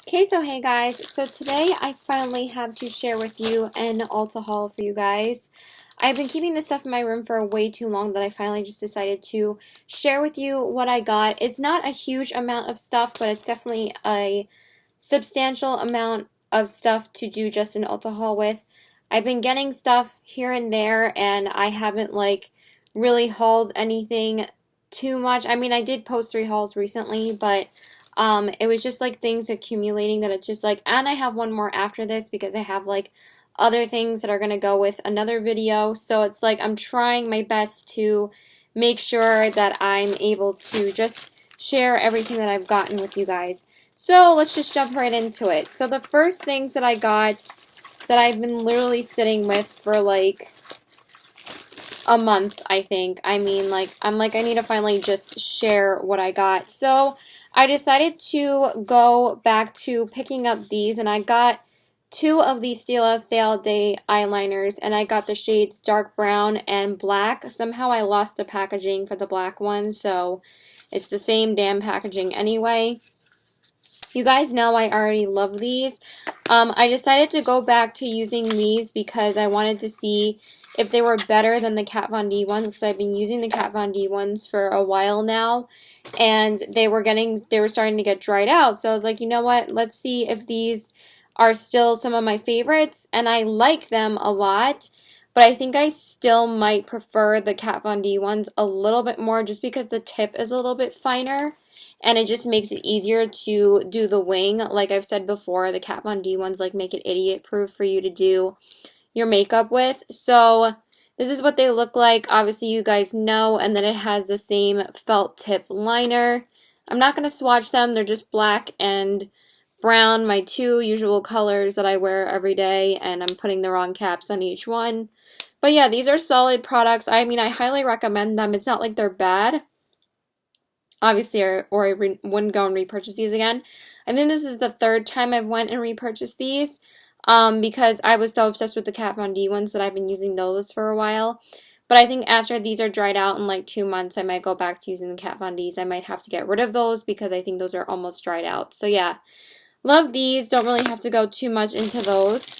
Okay, so hey guys, so today I finally have to share with you an Ulta haul for you guys. I've been keeping this stuff in my room for way too long that I finally just decided to share with you what I got. It's not a huge amount of stuff, but it's definitely a substantial amount of stuff to do just an Ulta haul with. I've been getting stuff here and there, and I haven't really hauled anything too much. I mean, I did post 3 hauls recently, but it was just things accumulating that it's just and I have one more after this because I have other things that are going to go with another video. So it's I'm trying my best to make sure that I'm able to just share everything that I've gotten with you guys. So let's just jump right into it. So the first things that I got that I've been literally sitting with for a month, I think. I mean, I need to finally just share what I got. So I decided to go back to picking up these, and I got 2 of these Stila Stale Day eyeliners, and I got the shades dark brown and black. Somehow I lost the packaging for the black one, so it's the same damn packaging anyway. You guys know I already love these. I decided to go back to using these because I wanted to see if they were better than the Kat Von D ones, because I've been using the Kat Von D ones for a while now, and they were starting to get dried out. So I was like, you know what? Let's see if these are still some of my favorites, and I like them a lot. But I think I still might prefer the Kat Von D ones a little bit more just because the tip is a little bit finer. And it just makes it easier to do the wing. Like I've said before, the Kat Von D ones make it idiot proof for you to do your makeup with. So this is what they look like. Obviously you guys know. And then it has the same felt tip liner. I'm not going to swatch them. They're just black and brown, my 2 usual colors that I wear every day. And I'm putting the wrong caps on each one. But yeah, these are solid products. I mean, I highly recommend them. It's not like they're bad. Obviously, or I wouldn't go and repurchase these again. I think this is the 3rd time I've went and repurchased these because I was so obsessed with the Kat Von D ones that I've been using those for a while. But I think after these are dried out in 2 months, I might go back to using the Kat Von Ds. I might have to get rid of those because I think those are almost dried out. So yeah, love these. Don't really have to go too much into those.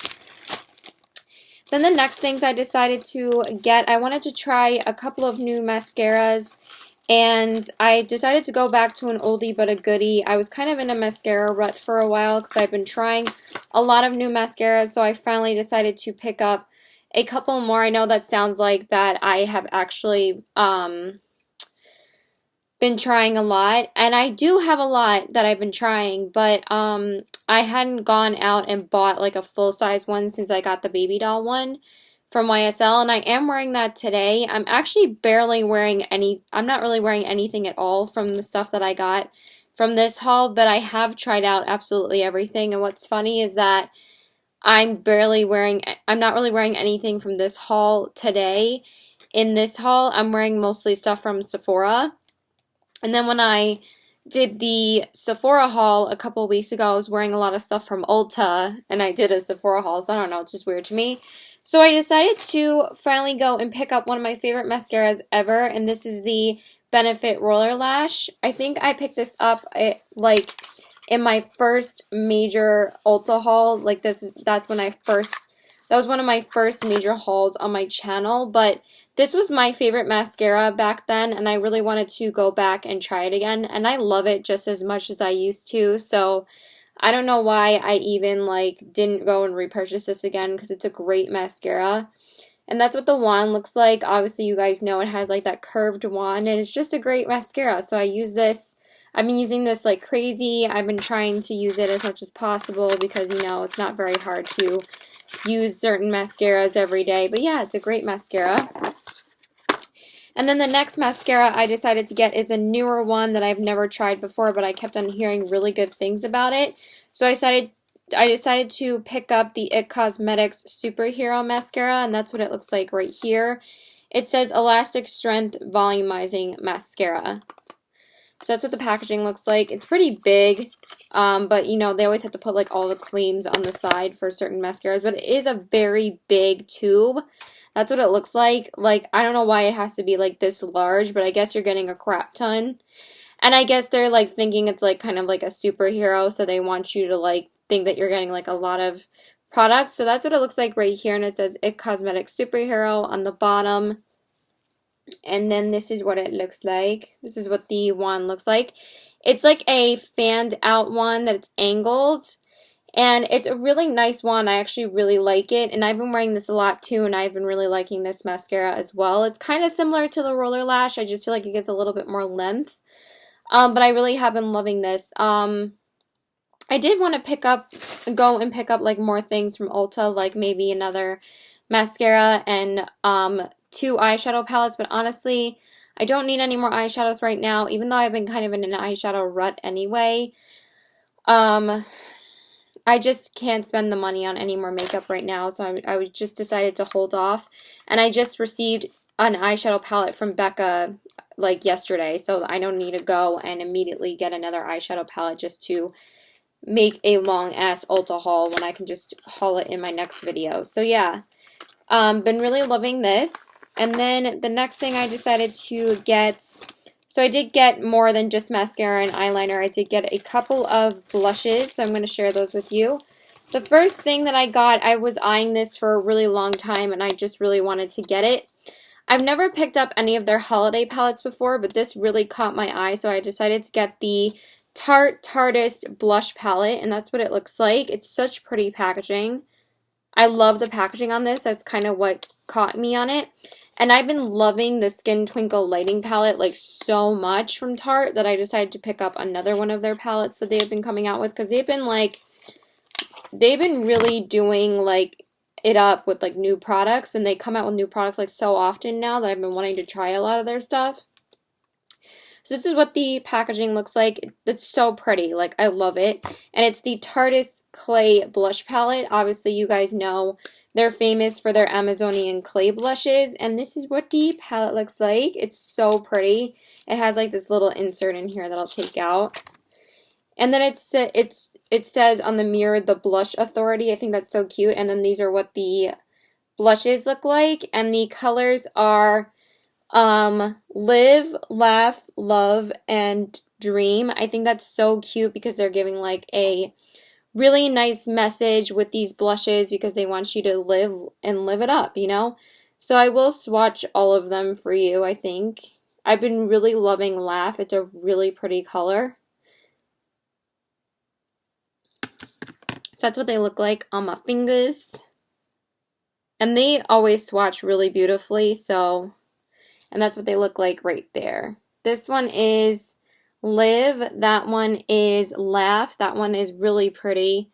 Then the next things I decided to get, I wanted to try a couple of new mascaras. And I decided to go back to an oldie but a goodie. I was kind of in a mascara rut for a while because I've been trying a lot of new mascaras, so I finally decided to pick up a couple more. I know that sounds like that I have actually been trying a lot, and I do have a lot that I've been trying, but I hadn't gone out and bought a full-size one since I got the baby doll one from YSL, and I am wearing that today. I'm actually barely wearing I'm not really wearing anything at all from the stuff that I got from this haul, but I have tried out absolutely everything, and what's funny is that I'm not really wearing anything from this haul today. In this haul, I'm wearing mostly stuff from Sephora, and then when I did the Sephora haul a couple weeks ago, I was wearing a lot of stuff from Ulta, and I did a Sephora haul, so I don't know, it's just weird to me. So I decided to finally go and pick up one of my favorite mascaras ever, and this is the Benefit Roller Lash. I think I picked this up in my first major Ulta haul. That was one of my first major hauls on my channel, but this was my favorite mascara back then, and I really wanted to go back and try it again, and I love it just as much as I used to, so I don't know why I even didn't go and repurchase this again because it's a great mascara. And that's what the wand looks like. Obviously you guys know it has that curved wand, and it's just a great mascara. So I use this. I've been using this like crazy. I've been trying to use it as much as possible because it's not very hard to use certain mascaras every day. But yeah, it's a great mascara. And then the next mascara I decided to get is a newer one that I've never tried before, but I kept on hearing really good things about it. So I decided to pick up the IT Cosmetics Superhero Mascara, and that's what it looks like right here. It says Elastic Strength Volumizing Mascara. So that's what the packaging looks like. It's pretty big, but they always have to put all the claims on the side for certain mascaras, but it is a very big tube. That's what it looks like. I don't know why it has to be this large, but I guess you're getting a crap ton. And I guess they're like thinking it's like kind of like a superhero, so they want you to like think that you're getting like a lot of products. So that's what it looks like right here, and it says It Cosmetics Superhero on the bottom. And then this is what it looks like. This is what the wand looks like. It's like a fanned out one that's angled. And it's a really nice wand. I actually really like it. And I've been wearing this a lot too. And I've been really liking this mascara as well. It's kind of similar to the Roller Lash. I just feel like it gives a little bit more length. But I really have been loving this. I did want to go and pick up like more things from Ulta. Like maybe another mascara and 2 eyeshadow palettes, but honestly, I don't need any more eyeshadows right now, even though I've been kind of in an eyeshadow rut anyway. I just can't spend the money on any more makeup right now, so I just decided to hold off. And I just received an eyeshadow palette from Becca like yesterday, so I don't need to go and immediately get another eyeshadow palette just to make a long ass Ulta haul when I can just haul it in my next video. So yeah, been really loving this. And then the next thing I decided to get, so I did get more than just mascara and eyeliner. I did get a couple of blushes, so I'm going to share those with you. The first thing that I got, I was eyeing this for a really long time, and I just really wanted to get it. I've never picked up any of their holiday palettes before, but this really caught my eye, so I decided to get the Tarteist blush palette, and that's what it looks like. It's such pretty packaging. I love the packaging on this. That's kind of what caught me on it. And I've been loving the Skin Twinkle lighting palette like so much from Tarte that I decided to pick up another one of their palettes that they've been coming out with, because they've been really doing like it up with like new products, and they come out with new products like so often now that I've been wanting to try a lot of their stuff. So this is what the packaging looks like. It's so pretty. Like, I love it. And it's the Tarteist Clay Blush Palette. Obviously, you guys know they're famous for their Amazonian clay blushes. And this is what the palette looks like. It's so pretty. It has, like, this little insert in here that I'll take out. And then it says on the mirror, the Blush Authority. I think that's so cute. And then these are what the blushes look like. And the colors are Live, Laugh, Love, and Dream. I think that's so cute because they're giving like a really nice message with these blushes because they want you to live and live it up, you know? So I will swatch all of them for you, I think. I've been really loving Laugh. It's a really pretty color. So that's what they look like on my fingers. And they always swatch really beautifully, so... And that's what they look like right there. This one is Live. That one is Laugh. That one is really pretty.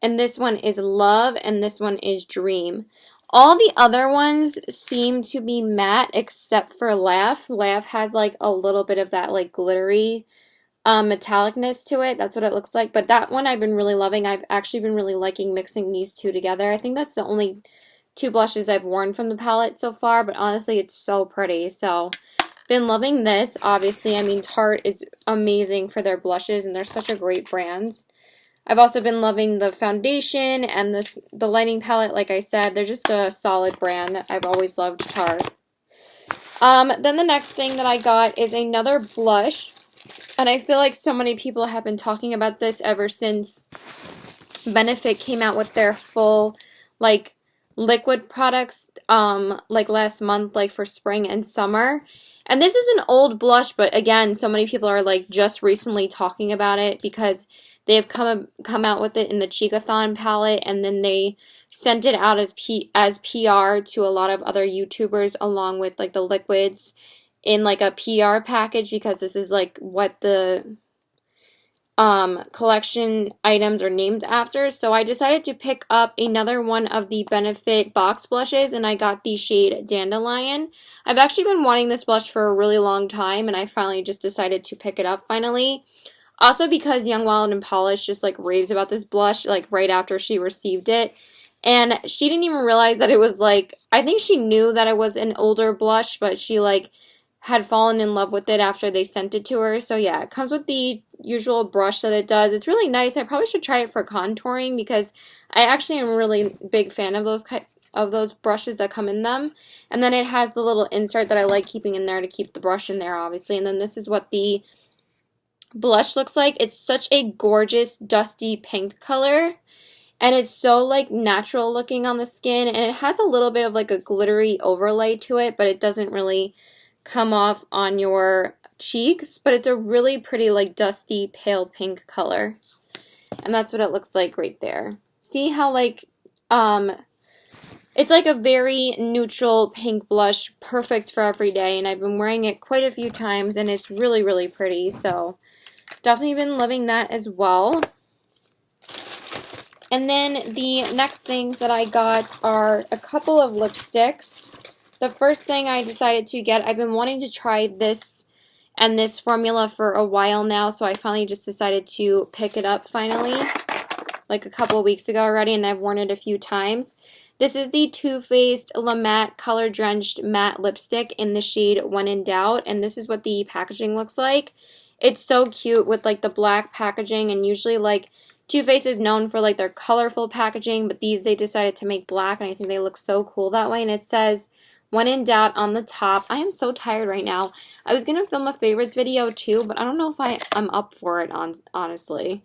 And this one is Love. And this one is Dream. All the other ones seem to be matte except for Laugh. Laugh has like a little bit of that like glittery metallicness to it. That's what it looks like. But that one I've been really loving. I've actually been really liking mixing these two together. I think that's the only 2 blushes I've worn from the palette so far, but honestly, it's so pretty. So, been loving this, obviously. I mean, Tarte is amazing for their blushes, and they're such a great brand. I've also been loving the foundation and the lighting palette, like I said. They're just a solid brand. I've always loved Tarte. Then the next thing that I got is another blush, and I feel like so many people have been talking about this ever since Benefit came out with their full, like, liquid products like last month, like for spring and summer. And this is an old blush, but again, so many people are like just recently talking about it because they have come out with it in the Cheekathon palette, and then they sent it out as PR to a lot of other YouTubers along with like the liquids in like a PR package, because this is like what the collection items are named after. So I decided to pick up another one of the Benefit box blushes, and I got the shade Dandelion. I've actually been wanting this blush for a really long time, and I finally just decided to pick it up finally. Also because Young, Wild, and Polish just like raves about this blush like right after she received it. And she didn't even realize that it was like, I think she knew that it was an older blush, but she like had fallen in love with it after they sent it to her. So yeah, it comes with the usual brush that it does. It's really nice. I probably should try it for contouring because I actually am a really big fan of those brushes that come in them. And then it has the little insert that I like keeping in there to keep the brush in there, obviously. And then this is what the blush looks like. It's such a gorgeous dusty pink color. And it's so like natural looking on the skin, and it has a little bit of like a glittery overlay to it, but it doesn't really come off on your cheeks, but it's a really pretty like dusty pale pink color. And that's what it looks like right there. See how like it's like a very neutral pink blush, perfect for every day, and I've been wearing it quite a few times and it's really, really pretty. So definitely been loving that as well. And then the next things that I got are a couple of lipsticks. The first thing I decided to get, I've been wanting to try this and this formula for a while now, so I finally just decided to pick it up finally, like a couple of weeks ago already, and I've worn it a few times. This is the Too Faced La Matte Color Drenched Matte Lipstick in the shade When in Doubt, and this is what the packaging looks like. It's so cute with like the black packaging, and usually like Too Faced is known for like their colorful packaging, but these they decided to make black, and I think they look so cool that way. And it says When in Doubt on the top. I am so tired right now. I was gonna film a favorites video too, but I don't know if I'm up for it honestly.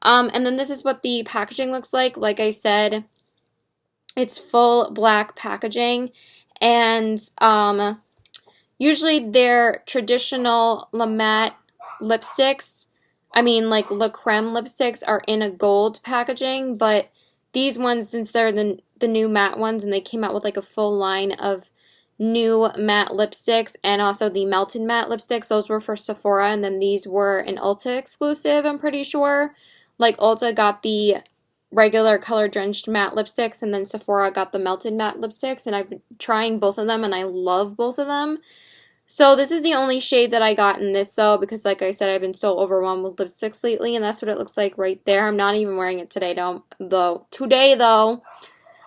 And then this is what the packaging looks like. Like I said, it's full black packaging, and usually their traditional La Matte lipsticks, I mean like La Creme lipsticks, are in a gold packaging, but these ones, since they're the new matte ones, and they came out with like a full line of new matte lipsticks, and also the melted matte lipsticks, those were for Sephora, and then these were an Ulta exclusive, I'm pretty sure. Like Ulta got the regular color drenched matte lipsticks, and then Sephora got the melted matte lipsticks, and I've been trying both of them and I love both of them. So this is the only shade that I got in this though, because like I said, I've been so overwhelmed with lipsticks lately, and that's what it looks like right there. I'm not even wearing it today though. Today though,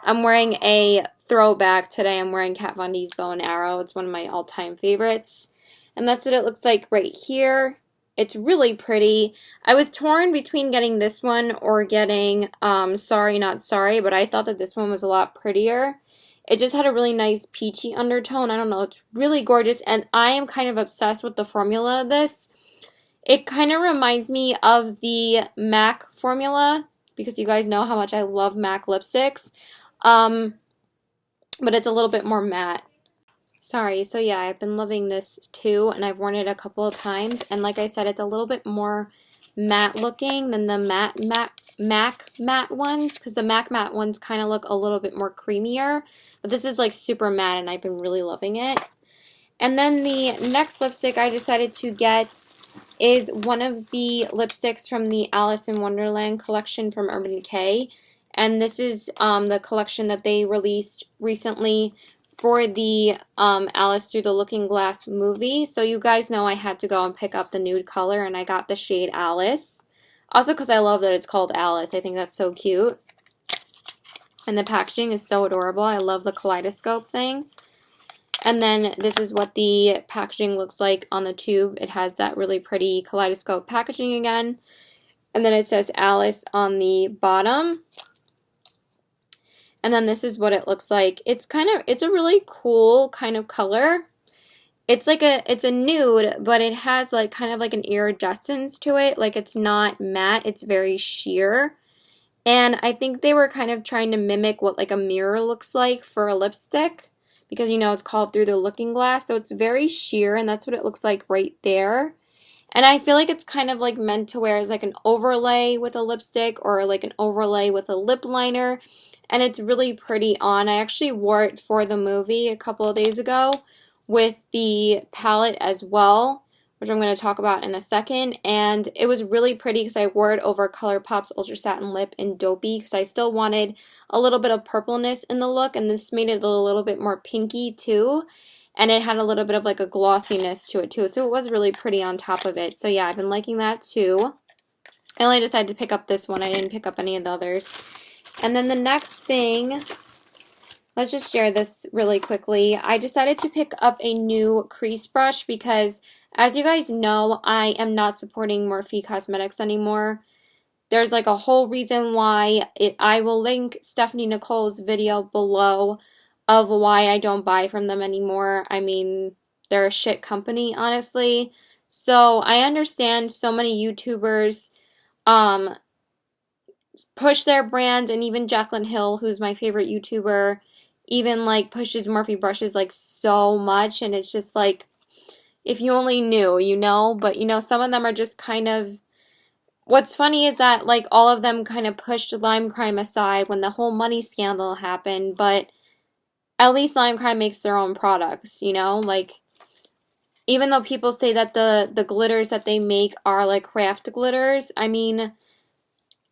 I'm wearing a throwback today. I'm wearing Kat Von D's Bow and Arrow. It's one of my all-time favorites. And that's what it looks like right here. It's really pretty. I was torn between getting this one or getting Sorry Not Sorry, but I thought that this one was a lot prettier. It just had a really nice peachy undertone. I don't know, it's really gorgeous, and I am kind of obsessed with the formula of this. It kind of reminds me of the MAC formula, because you guys know how much I love MAC lipsticks, but it's a little bit more matte. Sorry, so yeah, I've been loving this too, and I've worn it a couple of times, and like I said, it's a little bit more matte looking than the MAC matte ones, because the MAC matte ones kind of look a little bit more creamier, but this is like super matte, and I've been really loving it. And then the next lipstick I decided to get is one of the lipsticks from the Alice in Wonderland collection from Urban Decay, and this is the collection that they released recently for the Alice Through the Looking Glass movie. So you guys know I had to go and pick up the nude color, and I got the shade Alice. Also because I love that it's called Alice. I think that's so cute. And the packaging is so adorable. I love the kaleidoscope thing. And then this is what the packaging looks like on the tube. It has that really pretty kaleidoscope packaging again. And then it says Alice on the bottom. And then this is what it looks like. It's a really cool kind of color. It's a nude, but it has like kind of like an iridescence to it. Like it's not matte, it's very sheer. And I think they were kind of trying to mimic what like a mirror looks like for a lipstick, because you know it's called Through the Looking Glass. So it's very sheer, and that's what it looks like right there. And I feel like it's kind of like meant to wear as like an overlay with a lipstick, or like an overlay with a lip liner. And it's really pretty on. I actually wore it for the movie a couple of days ago with the palette as well, which I'm going to talk about in a second. And it was really pretty because I wore it over ColourPop's Ultra Satin Lip in Dopey, because I still wanted a little bit of purpleness in the look, and this made it a little bit more pinky too. And it had a little bit of like a glossiness to it too, so it was really pretty on top of it. So yeah, I've been liking that too. I only decided to pick up this one. I didn't pick up any of the others. And then the next thing, let's just share this really quickly. I decided to pick up a new crease brush because, as you guys know, I am not supporting Morphe Cosmetics anymore. There's like a whole reason why. I will link Stephanie Nicole's video below of why I don't buy from them anymore. I mean, they're a shit company, honestly. So I understand so many YouTubers um push their brand, and even Jaclyn Hill, who's my favorite YouTuber, even like pushes Morphe brushes like so much, and it's just like if you only knew, you know, but you know some of them are just kind of what's funny is that like all of them kind of pushed Lime Crime aside when the whole money scandal happened, but at least Lime Crime makes their own products, you know? Like even though people say that the glitters that they make are like craft glitters, I mean,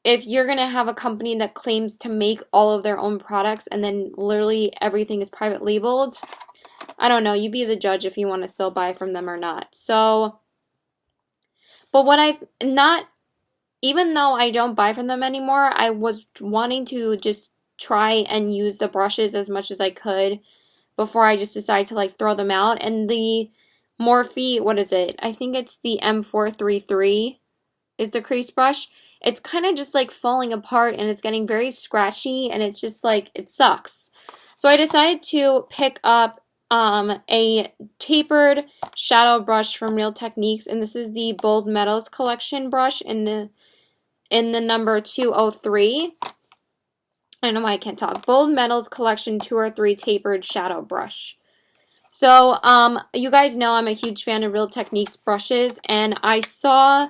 if you're going to have a company that claims to make all of their own products and then literally everything is private labeled, I don't know, you be the judge if you want to still buy from them or not. So, but what I've not, even though I don't buy from them anymore, I was wanting to just try and use the brushes as much as I could before I just decided to like throw them out. And the Morphe, what is it? I think it's the M433 is the crease brush. It's kind of just like falling apart and it's getting very scratchy and it's just like it sucks. So I decided to pick up a tapered shadow brush from Real Techniques, and this is the Bold Metals collection brush in the number 203. I don't know why I can't talk. Bold Metals collection 203 tapered shadow brush. So you guys know I'm a huge fan of Real Techniques brushes, and I saw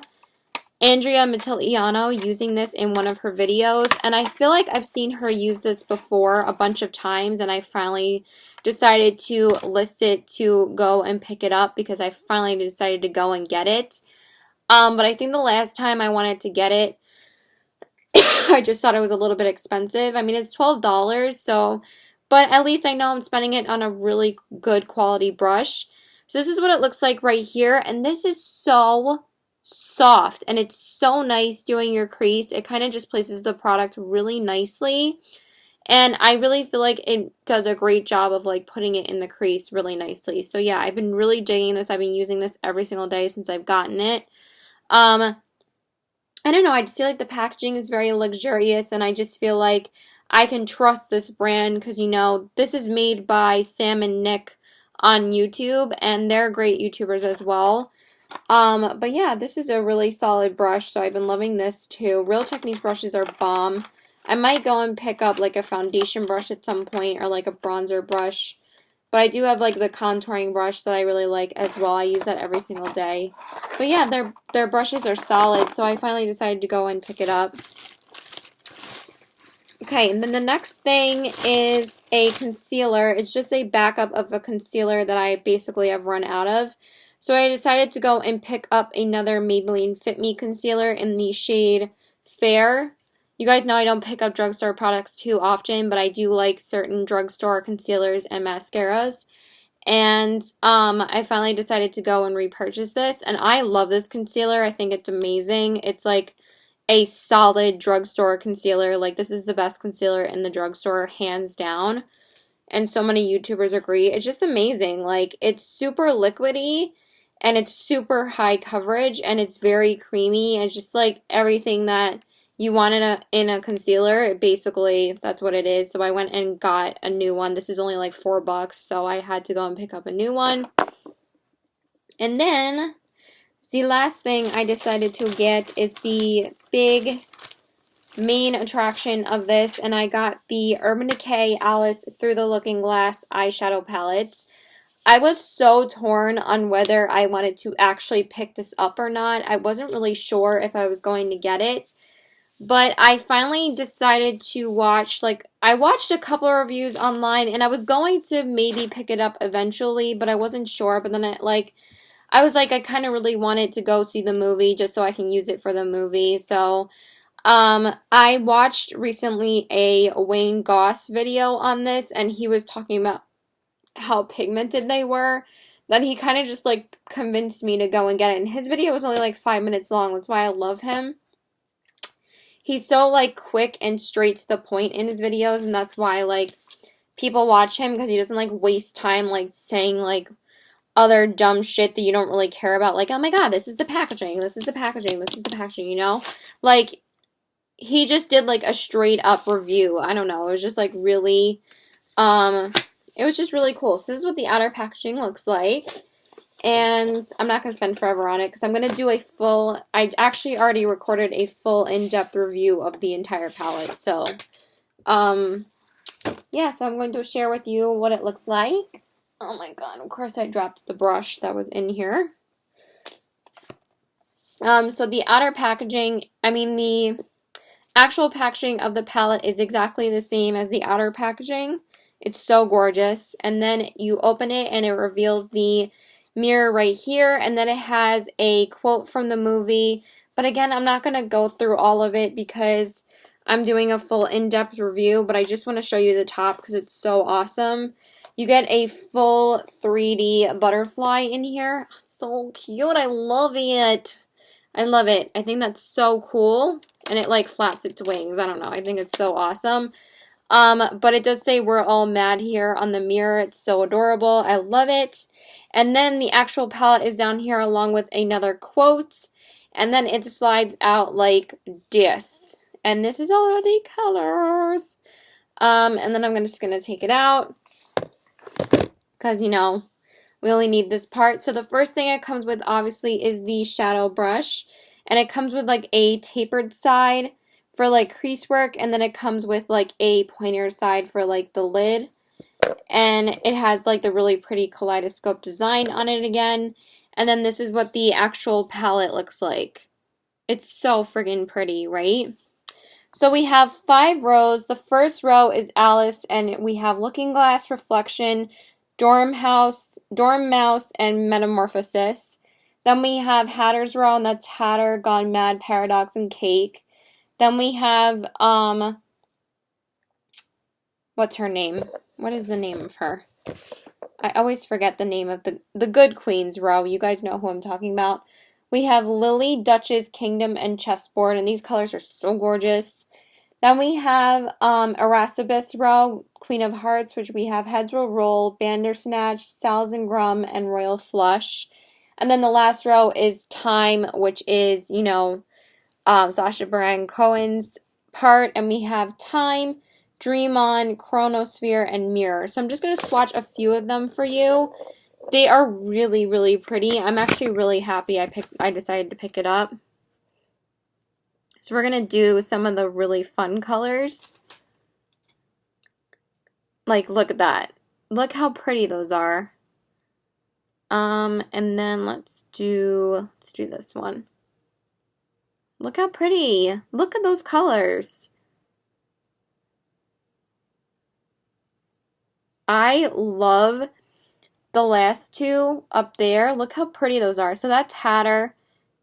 Andrea Mitigliano using this in one of her videos, and I feel like I've seen her use this before a bunch of times, and I finally decided to list it to go and pick it up because I finally decided to go and get it. But I think the last time I wanted to get it, I just thought it was a little bit expensive. I mean, it's $12, so, but at least I know I'm spending it on a really good quality brush. So this is what it looks like right here, and this is so soft, and it's so nice doing your crease. It kind of just places the product really nicely, and I really feel like it does a great job of like putting it in the crease really nicely. So yeah, I've been really digging this. I've been using this every single day since I've gotten it. I don't know, I just feel like the packaging is very luxurious, and I just feel like I can trust this brand because, you know, this is made by Sam and Nick on YouTube, and they're great YouTubers as well. But yeah, this is a really solid brush, so I've been loving this too. Real Techniques brushes are bomb. I might go and pick up like a foundation brush at some point or like a bronzer brush. But I do have like the contouring brush that I really like as well. I use that every single day. But yeah, their brushes are solid, so I finally decided to go and pick it up. Okay, and then the next thing is a concealer. It's just a backup of a concealer that I basically have run out of. So I decided to go and pick up another Maybelline Fit Me concealer in the shade Fair. You guys know I don't pick up drugstore products too often, but I do like certain drugstore concealers and mascaras. And I finally decided to go and repurchase this, and I love this concealer. I think it's amazing. It's like a solid drugstore concealer. Like, this is the best concealer in the drugstore, hands down. And so many YouTubers agree. It's just amazing. Like, it's super liquidy, and it's super high coverage, and it's very creamy. It's just like everything that you want in a concealer. Basically, that's what it is. So I went and got a new one. This is only like $4, so I had to go and pick up a new one. And then the last thing I decided to get is the big main attraction of this, and I got the Urban Decay Alice Through the Looking Glass eyeshadow palettes. I was so torn on whether I wanted to actually pick this up or not. I wasn't really sure if I was going to get it, but I finally decided to watch, like, I watched a couple of reviews online, and I was going to maybe pick it up eventually, but I wasn't sure. But then I was like, I kind of really wanted to go see the movie just so I can use it for the movie. So I watched recently a Wayne Goss video on this, and he was talking about how pigmented they were, that he kind of just like convinced me to go and get it. And his video was only like 5 minutes long. That's why I love him. He's so like quick and straight to the point in his videos, and that's why like people watch him, because he doesn't like waste time like saying like other dumb shit that you don't really care about, like, oh my god, this is the packaging, this is the packaging, this is the packaging, you know? Like, he just did like a straight up review. I don't know, it was just like really it was just really cool. So this is what the outer packaging looks like. And I'm not going to spend forever on it because I'm going to do a full, I actually already recorded a full in-depth review of the entire palette. So, yeah, so I'm going to share with you what it looks like. Oh my god, of course I dropped the brush that was in here. So the outer packaging, the actual packaging of the palette is exactly the same as the outer packaging. It's so gorgeous. And then you open it and it reveals the mirror right here, and then it has a quote from the movie. But again, I'm not going to go through all of it because I'm doing a full in-depth review, but I just want to show you the top because it's so awesome. You get a full 3D butterfly in here. It's so cute. I love it. I love it. I think that's so cool. And it like flaps its wings. I don't know. I think it's so awesome. But it does say we're all mad here on the mirror. It's so adorable. I love it. And then the actual palette is down here along with another quote. And then it slides out like this. And this is all the colors. And then I'm just going to take it out. Because, you know, we only need this part. So the first thing it comes with, obviously, is the shadow brush. And it comes with, like, a tapered side for, like, crease work. And then it comes with, like, a pointer side for, like, the lid. And it has, like, the really pretty kaleidoscope design on it again. And then this is what the actual palette looks like. It's so friggin' pretty, right? So we have 5 rows. The first row is Alice, and we have Looking Glass, Reflection, Dormouse, and Metamorphosis. Then we have Hatter's Row, and that's Hatter, Gone Mad, Paradox, and Cake. Then we have, what's her name? What is the name of her? I always forget the name of the Good Queens row. You guys know who I'm talking about. We have Lily, Duchess, Kingdom, and Chessboard, and these colors are so gorgeous. Then we have Erasabeth's row, Queen of Hearts, which we have Heads Will Roll, Bandersnatch, Sal's and Grum, and Royal Flush. And then the last row is Time, which is, you know, Sacha Baron Cohen's part. And we have Time, Dream On, Chronosphere, and Mirror. So I'm just going to swatch a few of them for you. They are really, really pretty. I'm actually really happy I decided to pick it up. So we're going to do some of the really fun colors. Like, look at that. Look how pretty those are. And then let's do this one. Look how pretty. Look at those colors. I love the last two up there. Look how pretty those are. So that's Hatter,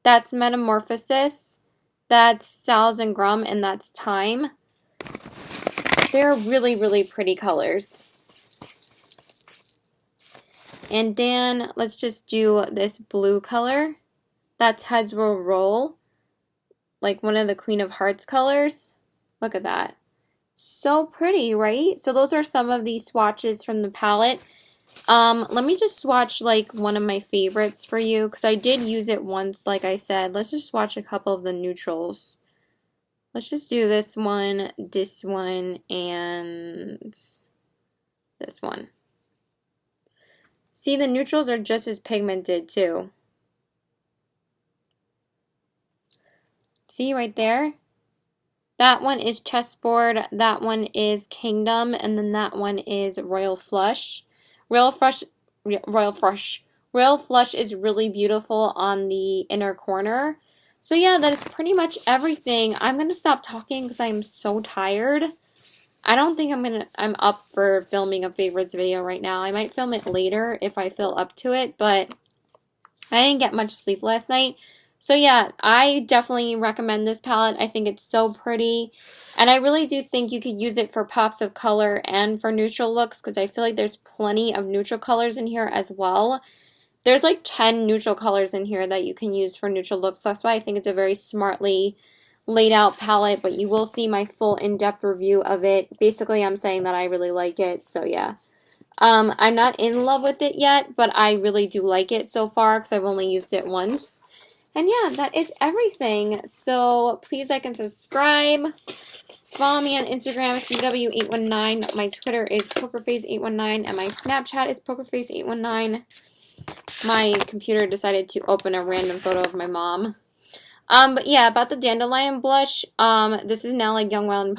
that's Metamorphosis, that's Sal's and Grum, and that's Time. They're really, really pretty colors. And Dan, let's just do this blue color. That's Heads Will Roll, like one of the Queen of Hearts colors. Look at that. So pretty, right? So those are some of the swatches from the palette. Let me just swatch like one of my favorites for you because I did use it once, like I said. Let's just swatch a couple of the neutrals. Let's just do this one, and this one. See, the neutrals are just as pigmented too. See right there? That one is Chessboard, that one is Kingdom, and then that one is Royal Flush. Royal Flush is really beautiful on the inner corner. So yeah, that is pretty much everything. I'm going to stop talking because I'm so tired. I don't think I'm up for filming a favorites video right now. I might film it later if I feel up to it, but I didn't get much sleep last night. So yeah, I definitely recommend this palette. I think it's so pretty. And I really do think you could use it for pops of color and for neutral looks because I feel like there's plenty of neutral colors in here as well. There's like 10 neutral colors in here that you can use for neutral looks. So that's why I think it's a very smartly laid out palette. But you will see my full in-depth review of it. Basically, I'm saying that I really like it. So yeah. I'm not in love with it yet, but I really do like it so far because I've only used it once. And yeah, that is everything. So please like and subscribe. Follow me on Instagram, CW819. My Twitter is PokerFace819, and my Snapchat is PokerFace819. my computer decided to open a random photo of my mom. But yeah, about the Dandelion blush, this is now like Young Wild and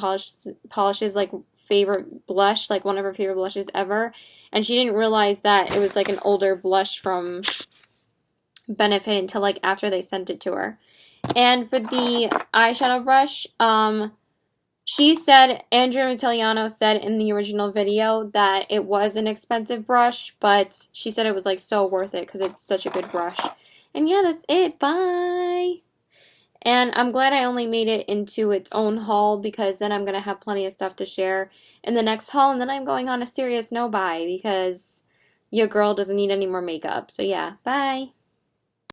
Polish's like favorite blush, like one of her favorite blushes ever. And she didn't realize that it was like an older blush from Benefit until like after they sent it to her. And for the eyeshadow brush, she said, Andrea Italiano said in the original video that it was an expensive brush, but she said it was like so worth it because it's such a good brush. And yeah, that's it. Bye! And I'm glad I only made it into its own haul because then I'm going to have plenty of stuff to share in the next haul. And then I'm going on a serious no-buy because your girl doesn't need any more makeup. So yeah, bye!